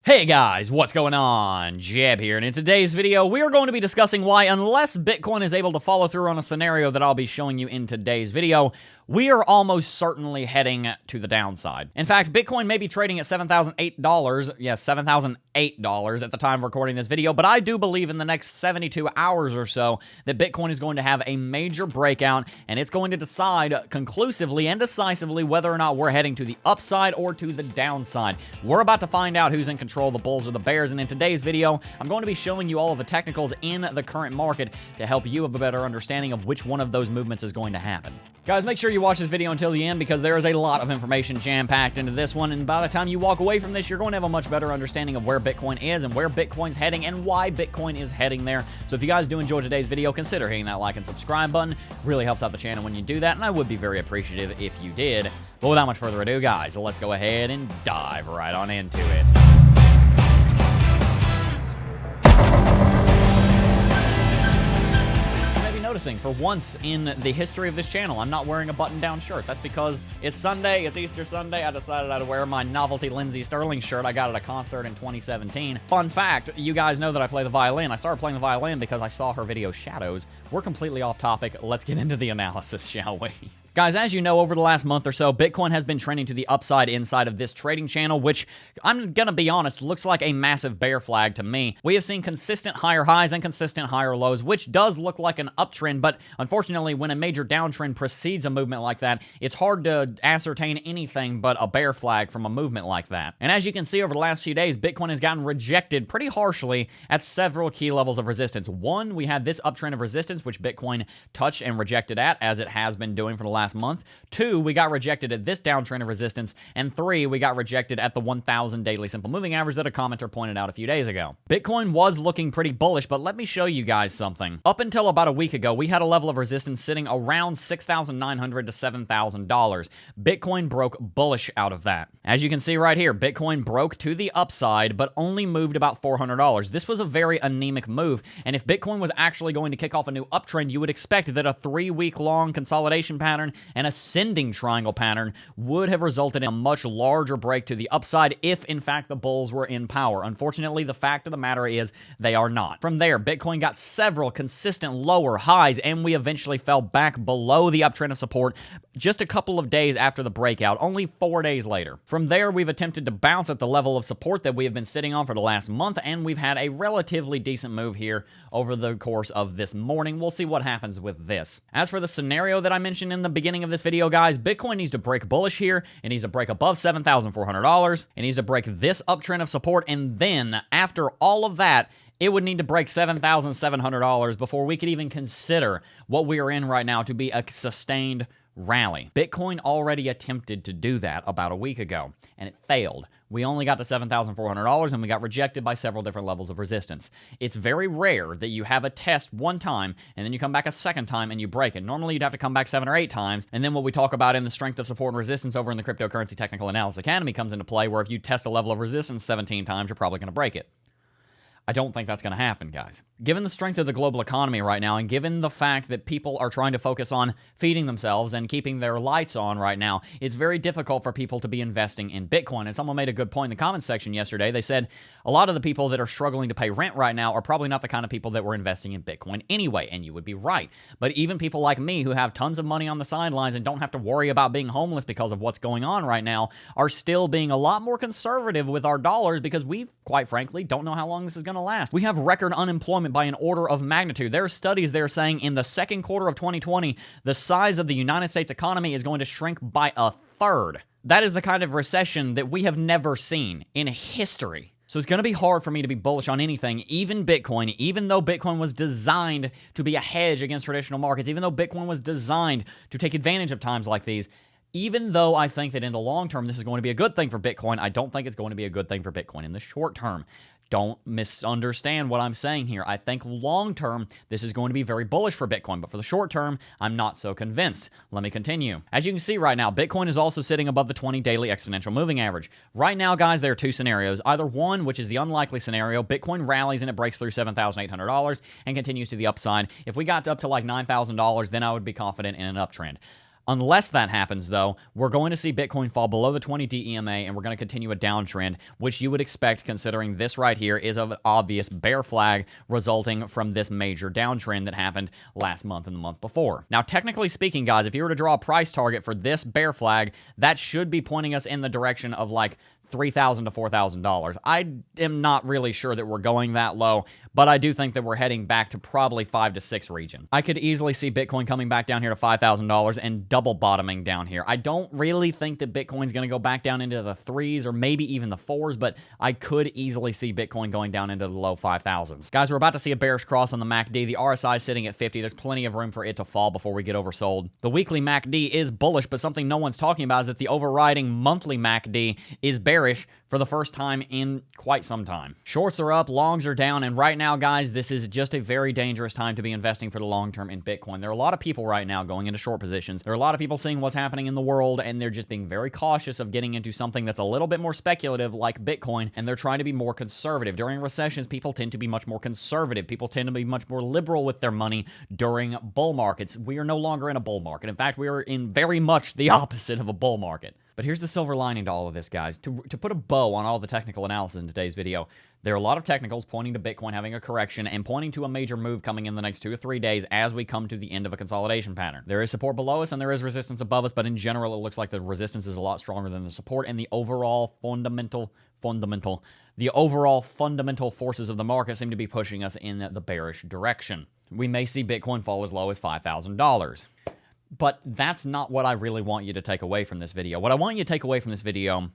Hey guys, what's going on? Jeb here, and in today's video, we are going to be discussing why, unless Bitcoin is able to follow through on a scenario that I'll be showing you in today's video, we are almost certainly heading to the downside. In fact, Bitcoin may be trading at $7,008, yes, $7,008 at the time of recording this video, but I do believe in the next 72 hours or so that Bitcoin is going to have a major breakout, and it's going to decide conclusively and decisively whether or not we're heading to the upside or to the downside. We're about to find out who's in control, the bulls or the bears, and in today's video, I'm going to be showing you all of the technicals in the current market to help you have a better understanding of which one of those movements is going to happen. Guys, make sure you watch this video until the end because there is a lot of information jam-packed into this one, and by the time you walk away from this, you're going to have a much better understanding of where Bitcoin is and where Bitcoin's heading and why Bitcoin is heading there. So if you guys do enjoy today's video, consider hitting that like and subscribe button. It really helps out the channel when you do that, and I would be very appreciative if you did. But without much further ado, guys, let's go ahead and dive right on into it. Noticing for once in the history of this channel, I'm not wearing a button-down shirt. That's because it's Sunday, it's Easter Sunday. I decided I'd wear my novelty Lindsey Sterling shirt I got at a concert in 2017. Fun fact, you guys know that I play the violin. I started playing the violin because I saw her video Shadows. We're completely off topic. Let's get into the analysis, shall we? Guys, as you know, over the last month or so, Bitcoin has been trending to the upside inside of this trading channel, which, I'm gonna be honest, looks like a massive bear flag to me. We have seen consistent higher highs and consistent higher lows, which does look like an uptrend, but unfortunately, when a major downtrend precedes a movement like that, it's hard to ascertain anything but a bear flag from a movement like that. And as you can see over the last few days, Bitcoin has gotten rejected pretty harshly at several key levels of resistance. One, we had this uptrend of resistance, which Bitcoin touched and rejected at, as it has been doing for the last month. Two, we got rejected at this downtrend of resistance. And three, we got rejected at the 1,000 daily simple moving average that a commenter pointed out a few days ago. Bitcoin was looking pretty bullish, but let me show you guys something. Up until about a week ago, we had a level of resistance sitting around $6,900 to $7,000. Bitcoin broke bullish out of that. As you can see right here, Bitcoin broke to the upside, but only moved about $400. This was a very anemic move, and if Bitcoin was actually going to kick off a new uptrend, you would expect that a 3-week-long consolidation pattern and ascending triangle pattern would have resulted in a much larger break to the upside if, in fact, the bulls were in power. Unfortunately, the fact of the matter is they are not. From there, Bitcoin got several consistent lower highs, and we eventually fell back below the uptrend of support just a couple of days after the breakout, only 4 days later. From there, we've attempted to bounce at the level of support that we have been sitting on for the last month, and we've had a relatively decent move here over the course of this morning. We'll see what happens with this. As for the scenario that I mentioned in the beginning of this video, guys, Bitcoin needs to break bullish here. It needs to break above $7,400. It needs to break this uptrend of support, and then after all of that, it would need to break $7,700 before we could even consider what we are in right now to be a sustained rally. Bitcoin already attempted to do that about a week ago, and it failed. We only got to $7,400, and we got rejected by several different levels of resistance. It's very rare that you have a test one time, and then you come back a second time, and you break it. Normally, you'd have to come back 7 or 8 times, and then what we talk about in the strength of support and resistance over in the Cryptocurrency Technical Analysis Academy comes into play, where if you test a level of resistance 17 times, you're probably going to break it. I don't think that's going to happen, guys. Given the strength of the global economy right now, and given the fact that people are trying to focus on feeding themselves and keeping their lights on right now, it's very difficult for people to be investing in Bitcoin. And someone made a good point in the comments section yesterday. They said a lot of the people that are struggling to pay rent right now are probably not the kind of people that were investing in Bitcoin anyway, and you would be right. But even people like me who have tons of money on the sidelines and don't have to worry about being homeless because of what's going on right now are still being a lot more conservative with our dollars because we, quite frankly, don't know how long this is going to last. We have record unemployment by an order of magnitude. There are studies there saying in the second quarter of 2020, the size of the United States economy is going to shrink by a third. That is the kind of recession that we have never seen in history. So it's going to be hard for me to be bullish on anything, even Bitcoin, even though Bitcoin was designed to be a hedge against traditional markets, even though Bitcoin was designed to take advantage of times like these. Even though I think that in the long term, this is going to be a good thing for Bitcoin, I don't think it's going to be a good thing for Bitcoin in the short term. Don't misunderstand what I'm saying here. I think long term, this is going to be very bullish for Bitcoin, but for the short term, I'm not so convinced. Let me continue. As you can see right now, Bitcoin is also sitting above the 20 daily exponential moving average. Right now, guys, there are two scenarios. Either one, which is the unlikely scenario, Bitcoin rallies and it breaks through $7,800 and continues to the upside. If we got up to like $9,000, then I would be confident in an uptrend. Unless that happens, though, we're going to see Bitcoin fall below the 20D EMA, and we're going to continue a downtrend, which you would expect considering this right here is an obvious bear flag resulting from this major downtrend that happened last month and the month before. Now, technically speaking, guys, if you were to draw a price target for this bear flag, that should be pointing us in the direction of like $3,000 to $4,000. I am not really sure that we're going that low, but I do think that we're heading back to probably 5 to 6 region. I could easily see Bitcoin coming back down here to $5,000 and double bottoming down here. I don't really think that Bitcoin's going to go back down into the 3s or maybe even the 4s, but I could easily see Bitcoin going down into the low 5,000s. Guys, we're about to see a bearish cross on the MACD. The RSI is sitting at 50. There's plenty of room for it to fall before we get oversold. The weekly MACD is bullish, but something no one's talking about is that the overriding monthly MACD is bearish for the first time in quite some time. Shorts are up, longs are down, and right now, guys, this is just a very dangerous time to be investing for the long term in Bitcoin. There are a lot of people right now going into short positions. There are a lot of people seeing what's happening in the world, and they're just being very cautious of getting into something that's a little bit more speculative like Bitcoin, and they're trying to be more conservative. During recessions, people tend to be much more conservative. People tend to be much more liberal with their money during bull markets. We are no longer in a bull market. In fact, we are in very much the opposite of a bull market. But here's the silver lining to all of this, guys. To put a bow on all the technical analysis in today's video, there are a lot of technicals pointing to Bitcoin having a correction and pointing to a major move coming in the next 2 or 3 days as we come to the end of a consolidation pattern. There is support below us and there is resistance above us, but in general, it looks like the resistance is a lot stronger than the support, and the overall fundamental forces of the market seem to be pushing us in the bearish direction. We may see Bitcoin fall as low as $5,000. But that's not what I really want you to take away from this video. What I want you to take away from this video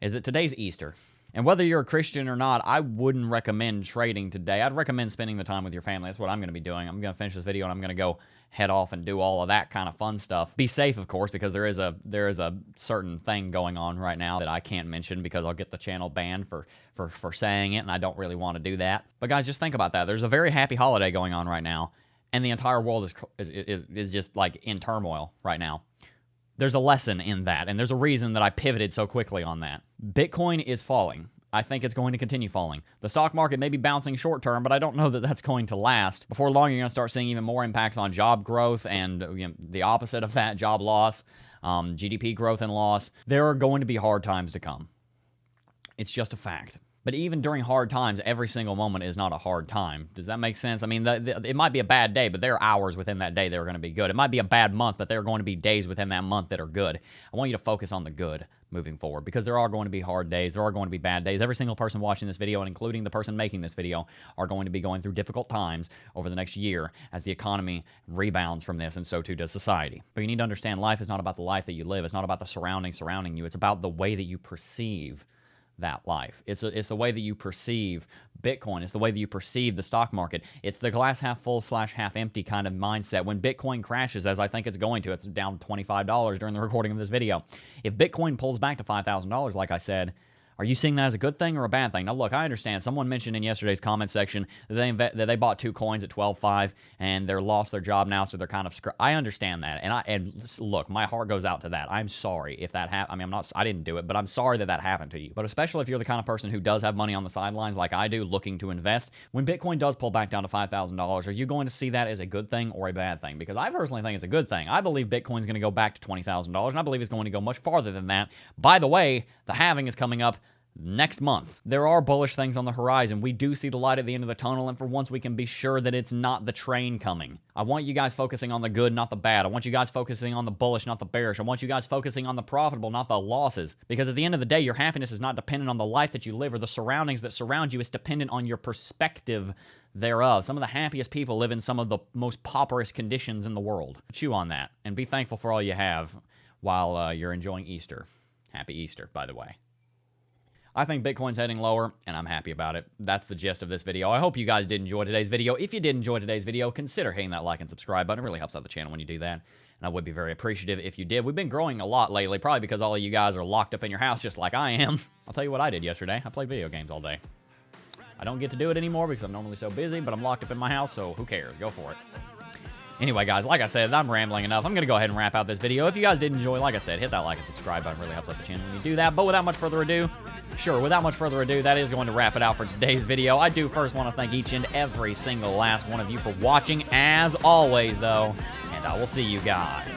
is that today's Easter. And whether you're a Christian or not, I wouldn't recommend trading today. I'd recommend spending the time with your family. That's what I'm going to be doing. I'm going to finish this video and I'm going to go head off and do all of that kind of fun stuff. Be safe, of course, because there is a certain thing going on right now that I can't mention because I'll get the channel banned for saying it, and I don't really want to do that. But guys, just think about that. There's a very happy holiday going on right now, and the entire world is just like in turmoil right now. There's a lesson in that, and there's a reason that I pivoted so quickly on that. Bitcoin is falling. I think it's going to continue falling. The stock market may be bouncing short term, but I don't know that that's going to last. Before long, you're going to start seeing even more impacts on job growth and the opposite of that, job loss, GDP growth and loss. There are going to be hard times to come. It's just a fact. But even during hard times, every single moment is not a hard time. Does that make sense? I mean, it might be a bad day, but there are hours within that day that are going to be good. It might be a bad month, but there are going to be days within that month that are good. I want you to focus on the good moving forward, because there are going to be hard days. There are going to be bad days. Every single person watching this video, and including the person making this video, are going to be going through difficult times over the next year as the economy rebounds from this, and so too does society. But you need to understand life is not about the life that you live. It's not about the surroundings surrounding you. It's about the way that you perceive that life. It's the way that you perceive Bitcoin. It's the way that you perceive the stock market. It's the glass half full / half empty kind of mindset. When Bitcoin crashes, as I think it's going to, it's down $25 during the recording of this video. If Bitcoin pulls back to $5,000, like I said, are you seeing that as a good thing or a bad thing? Now, look, I understand. Someone mentioned in yesterday's comment section that they bought 2 coins at 12.5 and they're lost their job now, so they're kind of I understand that. And look, my heart goes out to that. I'm sorry if that happened. I mean, I didn't do it, but I'm sorry that happened to you. But especially if you're the kind of person who does have money on the sidelines like I do, looking to invest, when Bitcoin does pull back down to $5,000, are you going to see that as a good thing or a bad thing? Because I personally think it's a good thing. I believe Bitcoin's going to go back to $20,000, and I believe it's going to go much farther than that. By the way, the halving is coming up next month. There are bullish things on the horizon. We do see the light at the end of the tunnel, and for once we can be sure that it's not the train coming. I want you guys focusing on the good, not the bad. I want you guys focusing on the bullish, not the bearish. I want you guys focusing on the profitable, not the losses. Because at the end of the day, your happiness is not dependent on the life that you live or the surroundings that surround you. It's dependent on your perspective thereof. Some of the happiest people live in some of the most pauperous conditions in the world. Chew on that and be thankful for all you have while you're enjoying Easter. Happy Easter, by the way. I think Bitcoin's heading lower, and I'm happy about it. That's the gist of this video. I hope you guys did enjoy today's video. If you did enjoy today's video, consider hitting that like and subscribe button. It really helps out the channel when you do that, and I would be very appreciative if you did. We've been growing a lot lately, probably because all of you guys are locked up in your house just like I am. I'll tell you what I did yesterday. I played video games all day. I don't get to do it anymore because I'm normally so busy, but I'm locked up in my house, so who cares? Go for it. Anyway, guys, like I said, I'm rambling enough. I'm going to go ahead and wrap out this video. If you guys did enjoy, like I said, hit that like and subscribe button. It really helps out the channel when you do that. But without much further ado, that is going to wrap it out for today's video. I do first want to thank each and every single last one of you for watching, as always, though. And I will see you guys